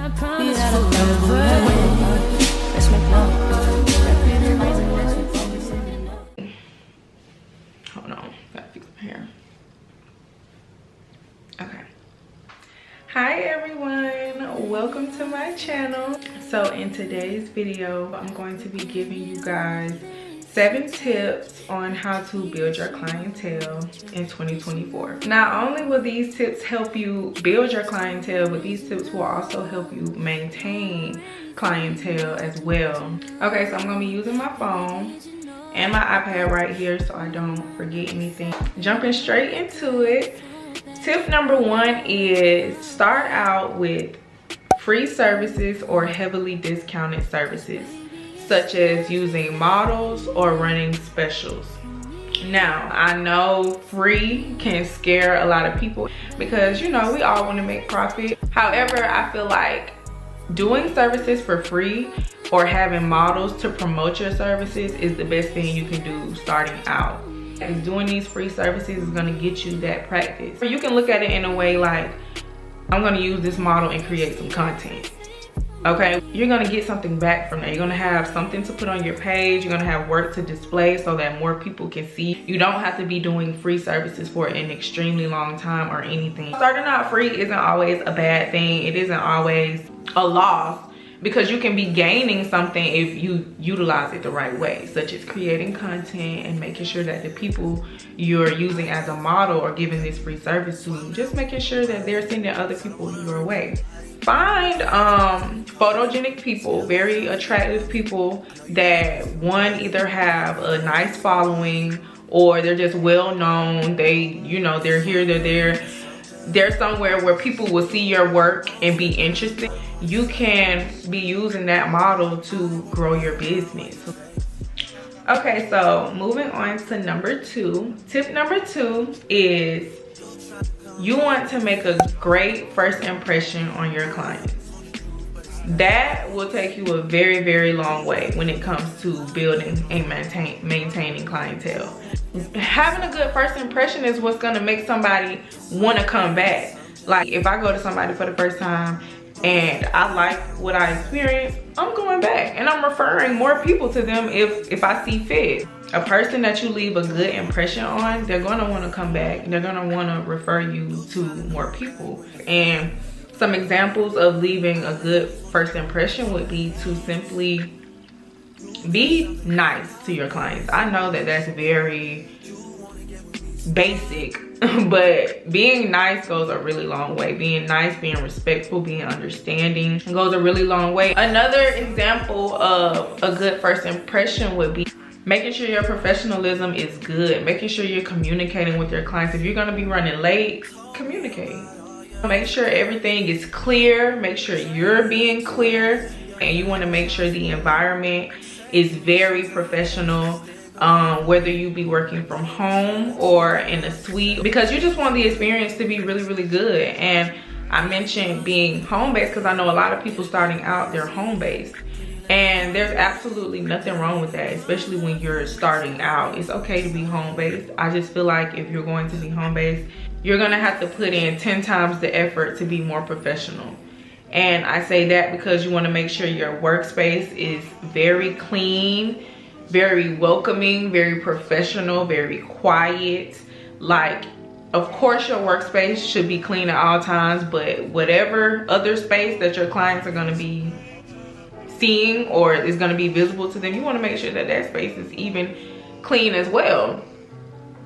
Hold on, gotta fix my hair. Okay. Hi everyone, welcome to my channel. So in today's video, I'm going to be giving you guys 7 tips on how to build your clientele in 2024. Not only will these tips help you build your clientele, but these tips will also help you maintain clientele as well. Okay, so I'm gonna be using my phone and my iPad right here so I don't forget anything. Jumping straight into it. Tip number 1 is start out with free services or heavily discounted services, such as using models or running specials. Now, I know free can scare a lot of people because, you know, we all want to make profit. However, I feel like doing services for free or having models to promote your services is the best thing you can do starting out. And doing these free services is going to get you that practice. You can look at it in a way like, I'm going to use this model and create some content. Okay, you're gonna get something back from that. You're gonna have something to put on your page. You're gonna have work to display so that more people can see. You don't have to be doing free services for an extremely long time or anything. Starting out free isn't always a bad thing. It isn't always a loss because you can be gaining something if you utilize it the right way, such as creating content and making sure that the people you're using as a model or giving this free service to, just making sure that they're sending other people your way. Find photogenic people, very attractive people that one, either have a nice following or they're just well known. They, you know, they're here, they're there. They're somewhere where people will see your work and be interested. You can be using that model to grow your business. Okay, so moving on to number 2. Tip number 2 is you want to make a great first impression on your clients. That will take you a very, very long way when it comes to building and maintaining clientele. Having a good first impression is what's gonna make somebody want to come back. Like if I go to somebody for the first time and I like what I experienced, I'm going back and I'm referring more people to them if I see fit. A person that you leave a good impression on, they're gonna wanna come back. They're gonna wanna refer you to more people. And some examples of leaving a good first impression would be to simply be nice to your clients. I know that that's very basic, but being nice goes a really long way. Being nice, being respectful, being understanding goes a really long way. Another example of a good first impression would be making sure your professionalism is good, making sure you're communicating with your clients. If you're gonna be running late, communicate. Make sure everything is clear, make sure you're being clear, and you wanna make sure the environment is very professional, whether you be working from home or in a suite, because you just want the experience to be really, really good. And I mentioned being home-based because I know a lot of people starting out, they're home-based. And there's absolutely nothing wrong with that, especially when you're starting out. It's okay to be home-based. I just feel like if you're going to be home-based, you're gonna have to put in 10 times the effort to be more professional. And I say that because you wanna make sure your workspace is very clean, very welcoming, very professional, very quiet. Like, of course your workspace should be clean at all times, but whatever other space that your clients are gonna be seeing or is going to be visible to them, you want to make sure that that space is even clean as well.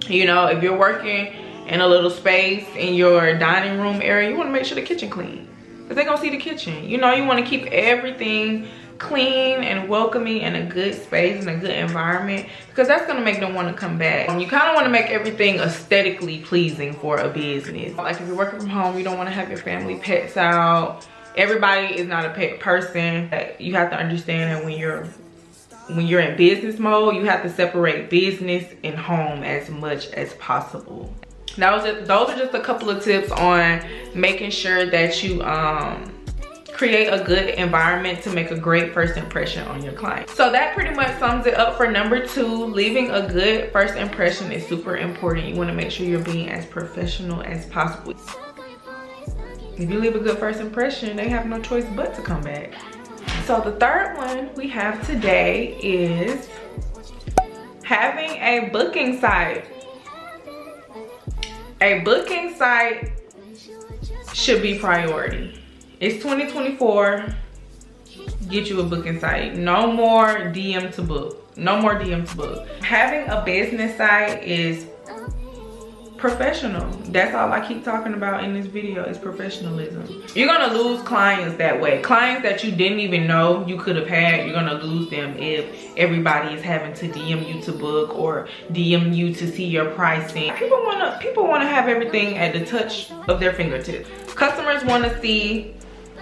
You know, if you're working in a little space in your dining room area, you want to make sure the kitchen clean because they're going to see the kitchen. You know, you want to keep everything clean and welcoming and a good space and a good environment because that's going to make them want to come back. You kind of want to make everything aesthetically pleasing for a business. Like if you're working from home, you don't want to have your family pets out. Everybody is not a pet person. You have to understand that when you're in business mode, you have to separate business and home as much as possible. Those are just a couple of tips on making sure that you create a good environment to make a great first impression on your client. So that pretty much sums it up for number 2. Leaving a good first impression is super important. You want to make sure you're being as professional as possible. If you leave a good first impression, they have no choice but to come back. So the third one we have today is having a booking site. A booking site should be priority. It's 2024. Get you a booking site. No more DM to book. No more DM to book. Having a business site is professional. That's all I keep talking about in this video is professionalism. You're gonna lose clients that way. Clients that you didn't even know you could have had, you're gonna lose them if everybody is having to DM you to book or DM you to see your pricing. People wanna have everything at the touch of their fingertips. Customers wanna see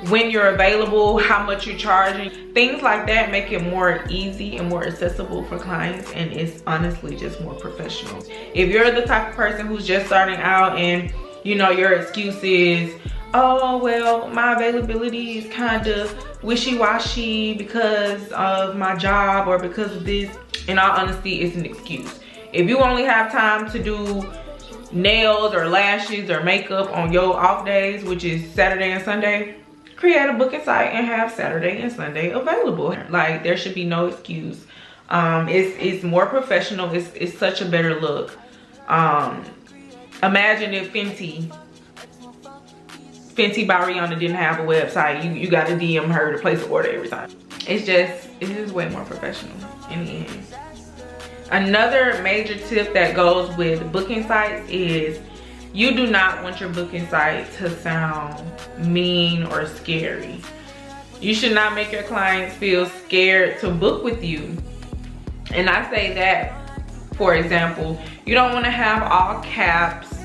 when you're available, how much you're charging. Things like that make it more easy and more accessible for clients, and it's honestly just more professional. If you're the type of person who's just starting out and you know your excuse is, oh well, my availability is kind of wishy-washy because of my job or because of this, in all honesty, it's an excuse. If you only have time to do nails or lashes or makeup on your off days, which is Saturday and Sunday, create a booking site and have Saturday and Sunday available. Like, there should be no excuse. It's more professional. It's such a better look. Imagine if Fenty by Rihanna didn't have a website. You got to DM her to place an order every time. It's just way more professional in the end. Another major tip that goes with booking sites is you do not want your booking site to sound mean or scary. You should not make your clients feel scared to book with you. And I say that, for example, you don't want to have all caps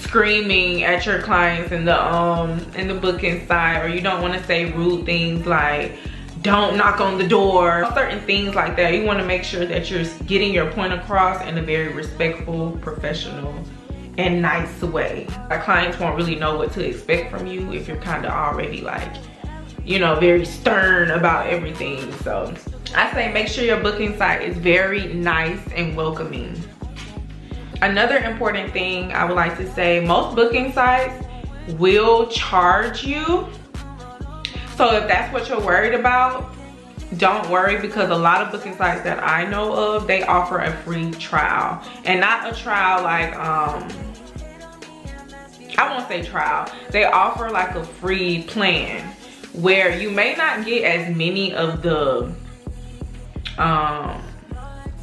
screaming at your clients in the booking site, or you don't want to say rude things like don't knock on the door, certain things like that. You want to make sure that you're getting your point across in a very respectful, professional, and nice way. Our clients won't really know what to expect from you if you're kind of already like, you know, very stern about everything. So I say make sure your booking site is very nice and welcoming. Another important thing I would like to say, most booking sites will charge you. So if that's what you're worried about, don't worry, because a lot of booking sites that I know of, they offer a free trial. And not a trial like, I won't say trial. They offer like a free plan where you may not get as many of the,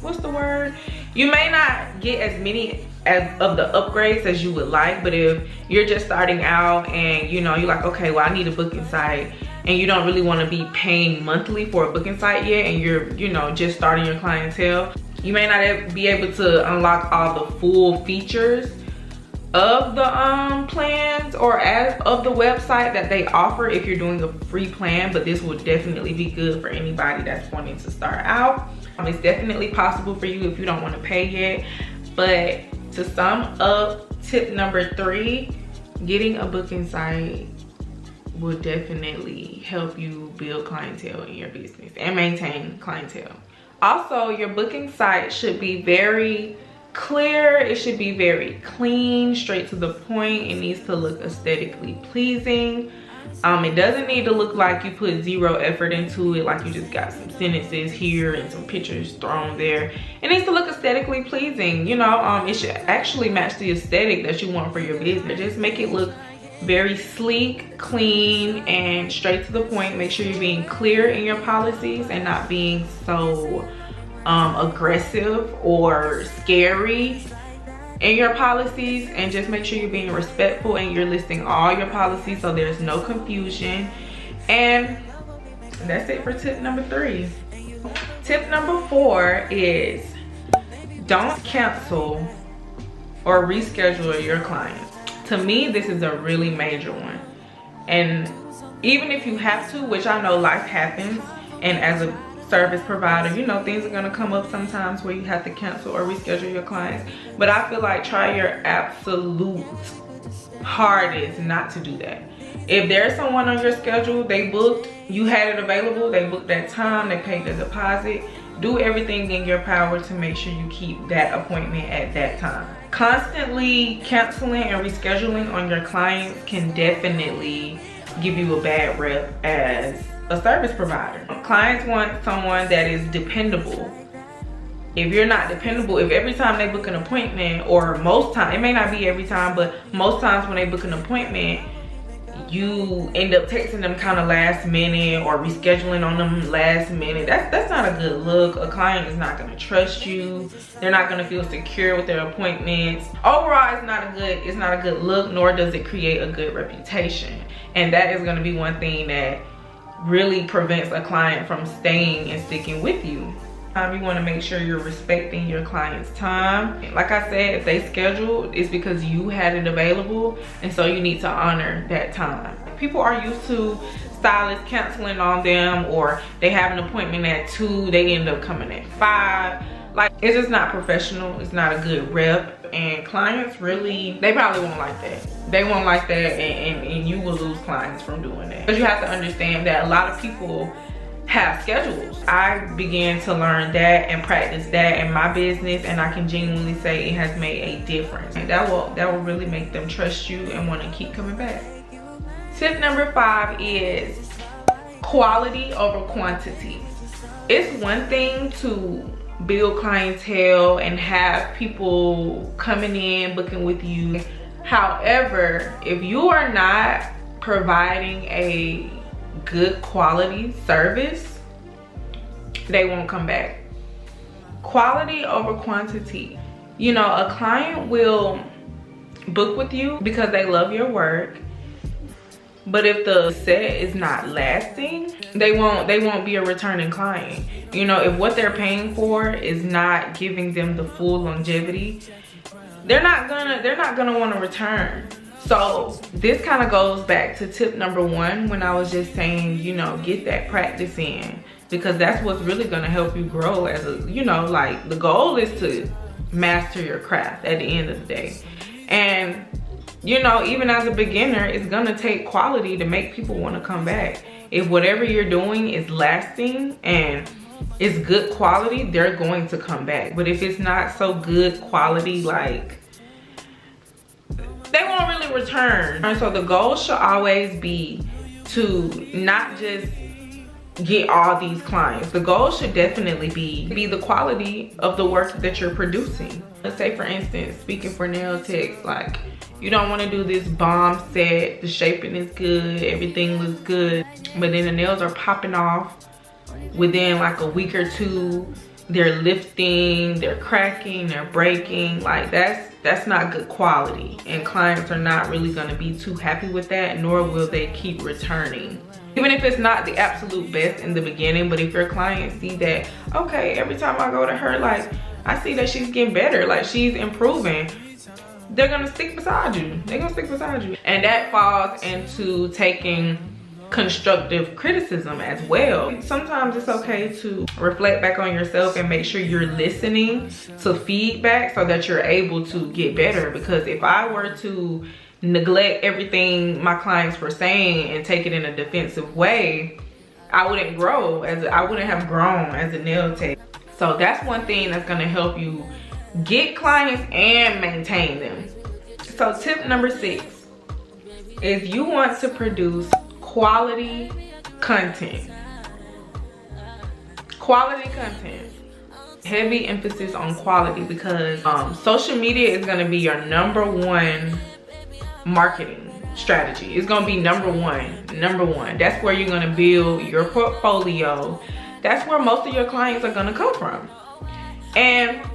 what's the word? You may not get as many of the upgrades as you would like, but if you're just starting out and you know, you're like, okay, well, I need a booking site, and you don't really want to be paying monthly for a booking site yet, and you're, you know, just starting your clientele, you may not be able to unlock all the full features of the plans or of the website that they offer if you're doing a free plan. But this will definitely be good for anybody that's wanting to start out. It's definitely possible for you if you don't want to pay yet. But to sum up, tip number 3, getting a booking site will definitely help you build clientele in your business and maintain clientele. Also, your booking site should be very clear. It should be very clean, straight to the point. It needs to look aesthetically pleasing. It doesn't need to look like you put zero effort into it, like you just got some sentences here and some pictures thrown there. It needs to look aesthetically pleasing. You know, it should actually match the aesthetic that you want for your business. Just make it look very sleek, clean, and straight to the point. Make sure you're being clear in your policies and not being so aggressive or scary in your policies, and just make sure you're being respectful and you're listing all your policies so there's no confusion. And that's it for tip number 3. Tip number 4 is don't cancel or reschedule your clients. To me, this is a really major one. And even if you have to, which I know life happens, and as a service provider, you know, things are going to come up sometimes where you have to cancel or reschedule your clients. But I feel like try your absolute hardest not to do that. If there's someone on your schedule, they booked, you had it available, they booked that time, they paid the deposit, do everything in your power to make sure you keep that appointment at that time. Constantly canceling and rescheduling on your clients can definitely give you a bad rep as a service provider. Clients want someone that is dependable. If you're not dependable, if every time they book an appointment, or most time, it may not be every time, but most times when they book an appointment, you end up texting them kind of last minute or rescheduling on them last minute, that's not a good look. A client is not going to trust you. They're not going to feel secure with their appointments. Overall, it's not a good look, nor does it create a good reputation. And that is going to be one thing that really prevents a client from staying and sticking with you. You want to make sure you're respecting your client's time. Like I said, if they scheduled, it's because you had it available, and so you need to honor that time. People are used to stylists canceling on them, or they have an appointment at 2, they end up coming at 5. Like, it's just not professional. It's not a good rep, and clients really, they probably won't like that. They won't like that, and you will lose clients from doing that. But you have to understand that a lot of people have schedules. I began to learn that and practice that in my business, and I can genuinely say it has made a difference. And that will really make them trust you and want to keep coming back. Tip number 5 is quality over quantity. It's one thing to build clientele and have people coming in booking with you. However, if you are not providing a good quality service, they won't come back. Quality over quantity. You know, a client will book with you because they love your work, but if the set is not lasting, they won't be a returning client. You know, if what they're paying for is not giving them the full longevity, they're not gonna want to return. So this kind of goes back to tip number 1 when I was just saying, you know, get that practice in, because that's what's really going to help you grow as a, you know, like the goal is to master your craft at the end of the day. And, you know, even as a beginner, it's going to take quality to make people want to come back. If whatever you're doing is lasting and it's good quality, they're going to come back. But if it's not so good quality, like, they won't really return. And so the goal should always be to not just get all these clients. The goal should definitely be the quality of the work that you're producing. Let's say, for instance, speaking for nail techs, like, you don't want to do this bomb set, the shaping is good, everything looks good, but then the nails are popping off within like a week or 2. They're lifting, they're cracking, they're breaking. Like, that's not good quality, and clients are not really going to be too happy with that, nor will they keep returning. Even if it's not the absolute best in the beginning, but if your clients see that, okay, every time I go to her, like, I see that she's getting better, like she's improving, they're gonna stick beside you. They're gonna stick beside you. And that falls into taking constructive criticism as well. Sometimes it's okay to reflect back on yourself and make sure you're listening to feedback so that you're able to get better. Because if I were to neglect everything my clients were saying and take it in a defensive way, I wouldn't grow, I wouldn't have grown as a nail tech. So that's one thing that's gonna help you get clients and maintain them. So tip number 6, if you want to produce quality content, heavy emphasis on quality, because social media is going to be your number 1 marketing strategy. It's going to be number one. That's where you're going to build your portfolio. That's where most of your clients are going to come from. And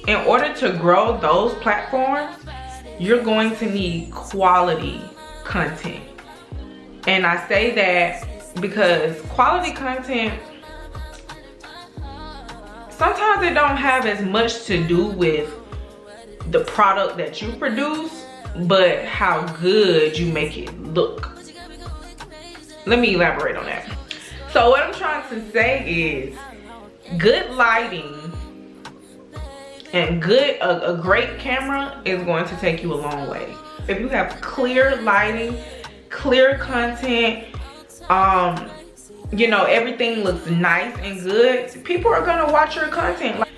in order to grow those platforms, you're going to need quality content. And I say that because quality content, sometimes it don't have as much to do with the product that you produce, but how good you make it look. Let me elaborate on that. So what I'm trying to say is, good lighting and a great camera is going to take you a long way. If you have clear lighting, clear content, you know, everything looks nice and good, people are gonna watch your content. Like,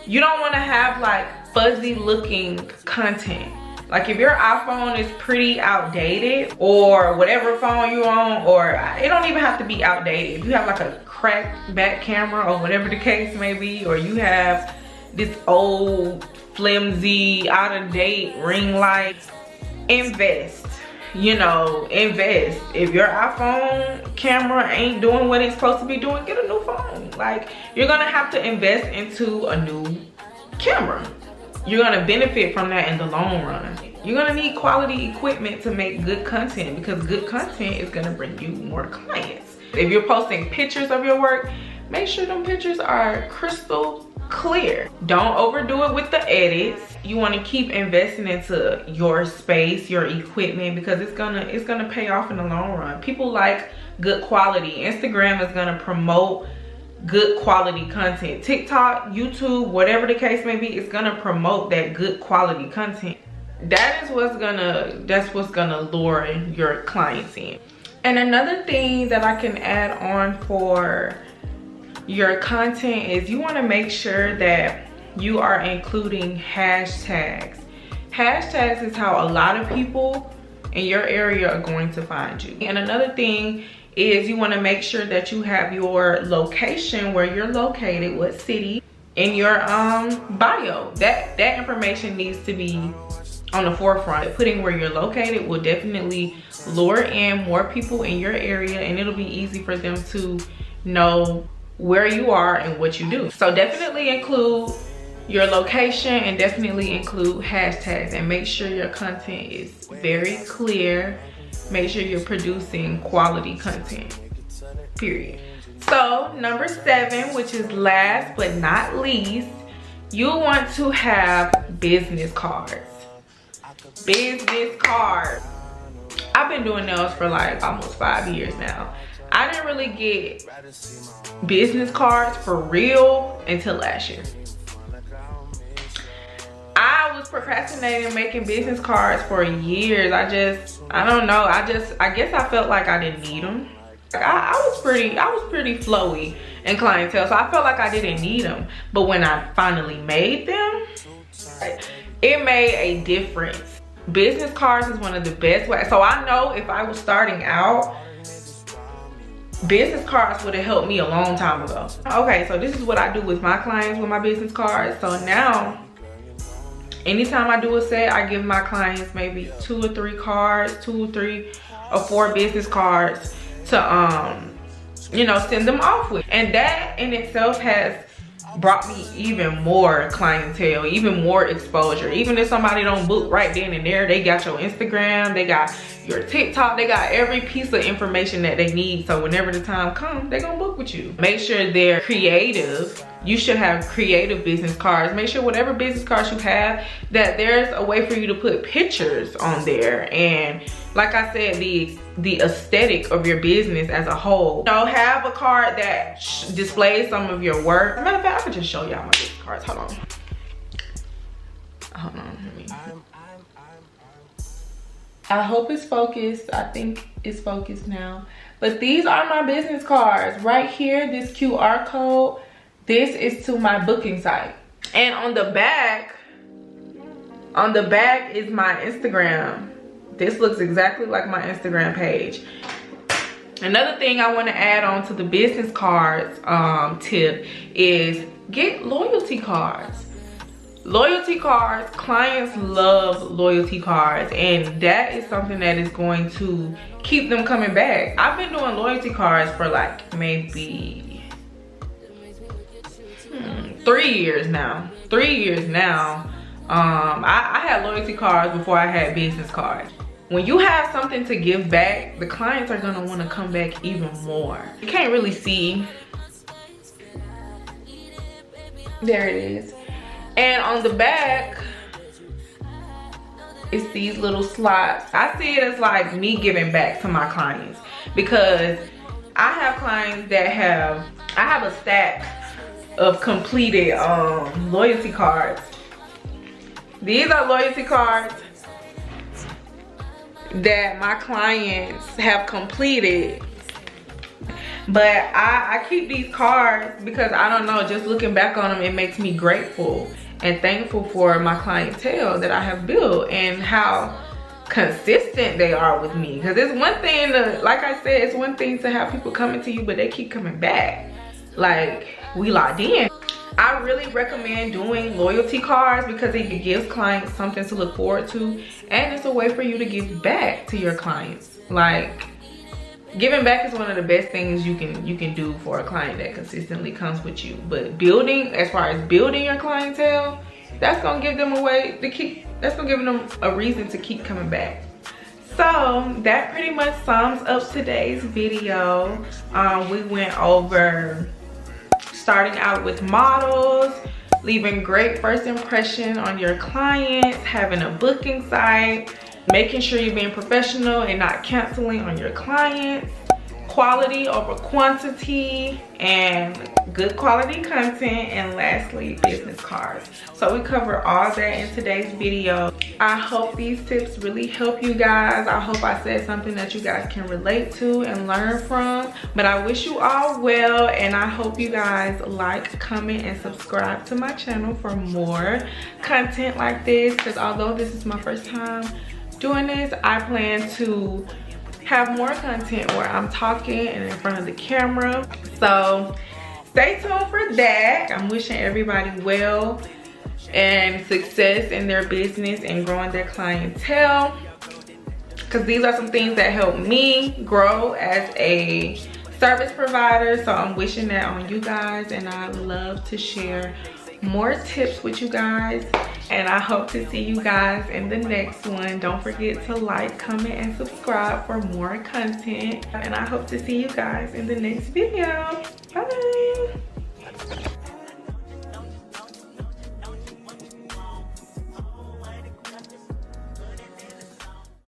you don't want to have like fuzzy looking content. Like if your iPhone is pretty outdated, or whatever phone you're on, or it don't even have to be outdated. If you have like a cracked back camera or whatever the case may be, or you have this old flimsy out of date ring light, invest. You know, invest. If your iPhone camera ain't doing what it's supposed to be doing, get a new phone. Like, you're gonna have to invest into a new camera. You're gonna benefit from that in the long run. You're gonna need quality equipment to make good content, because good content is gonna bring you more clients. If you're posting pictures of your work, make sure them pictures are crystal clear. Don't overdo it with the edits. You want to keep investing into your space, your equipment, because it's gonna pay off in the long run. People like good quality. Instagram is gonna promote good quality content. TikTok, YouTube, whatever the case may be, it's gonna promote that good quality content. That's what's gonna lure your clients in. And another thing that I can add on for your content is you want to make sure that you are including hashtags. Hashtags is how a lot of people in your area are going to find you. And another thing is you want to make sure that you have your location, where you're located, what city, in your bio. That information needs to be on the forefront. Putting where you're located will definitely lure in more people in your area, and it'll be easy for them to know where you are and what you do. So definitely include your location, and definitely include hashtags, and make sure your content is very clear. Make sure you're producing quality content, period. So number 7, which is last but not least, you want to have business cards. Business cards. I've been doing nails for like almost 5 years now. I didn't really get business cards for real until last year. I was procrastinating making business cards for years. I don't know. I guess I felt like I didn't need them. I was pretty flowy in clientele, so I felt like I didn't need them. But when I finally made them, it made a difference. Business cards is one of the best ways. So I know if I was starting out, business cards would have helped me a long time ago. Okay, so this is what I do with my clients with my business cards. So now, anytime I do a set, I give my clients maybe 2 or 3 cards, 2 or 3 or 4 business cards to you know, send them off with. And that in itself has brought me even more clientele, even more exposure. Even if somebody don't book right then and there, they got your Instagram, they got your TikTok, they got every piece of information that they need. So whenever the time comes, they're gonna book with you. Make sure they're creative. You should have creative business cards. Make sure whatever business cards you have, that there's a way for you to put pictures on there. And like I said, the aesthetic of your business as a whole. You know, have a card that displays some of your work. As a matter of fact, I could just show y'all my business cards. Hold on. I hope it's focused. I think it's focused now. But these are my business cards. Right here, this QR code, this is to my booking site. And on the back is my Instagram. This looks exactly like my Instagram page. Another thing I want to add on to the business cards tip is get loyalty cards. Loyalty cards, clients love loyalty cards, and that is something that is going to keep them coming back. I've been doing loyalty cards for like maybe 3 years now. 3 years now. I had loyalty cards before I had business cards. When you have something to give back, the clients are gonna wanna come back even more. You can't really see. There it is. And on the back, it's these little slots. I see it as like me giving back to my clients, because I have clients that I have a stack of completed loyalty cards. These are loyalty cards that my clients have completed, but I keep these cards because I don't know, just looking back on them, it makes me grateful. and thankful for my clientele that I have built and how consistent they are with me. Because it's one thing to, like I said, it's one thing to have people coming to you, but they keep coming back. Like, we locked in. I really recommend doing loyalty cards because it gives clients something to look forward to, and it's a way for you to give back to your clients. Like, giving back is one of the best things you can do for a client that consistently comes with you. But building, as far as building your clientele, that's gonna give them a way to keep, that's gonna give them a reason to keep coming back. So that pretty much sums up today's video. We went over starting out with models, leaving great first impression on your clients, having a booking site, making sure you're being professional and not canceling on your clients, quality over quantity, and good quality content, and lastly, business cards. So we cover all that in today's video. I hope these tips really help you guys. I hope I said something that you guys can relate to and learn from. But I wish you all well, and I hope you guys like, comment, and subscribe to my channel for more content like this, because although this is my first time doing this, I plan to have more content where I'm talking and in front of the camera. So stay tuned for that. I'm wishing everybody well and success in their business and growing their clientele, because these are some things that help me grow as a service provider. So I'm wishing that on you guys, and I love to share more tips with you guys, and I hope to see you guys in the next one. Don't forget to like, comment, and subscribe for more content, and I hope to see you guys in the next video. Bye.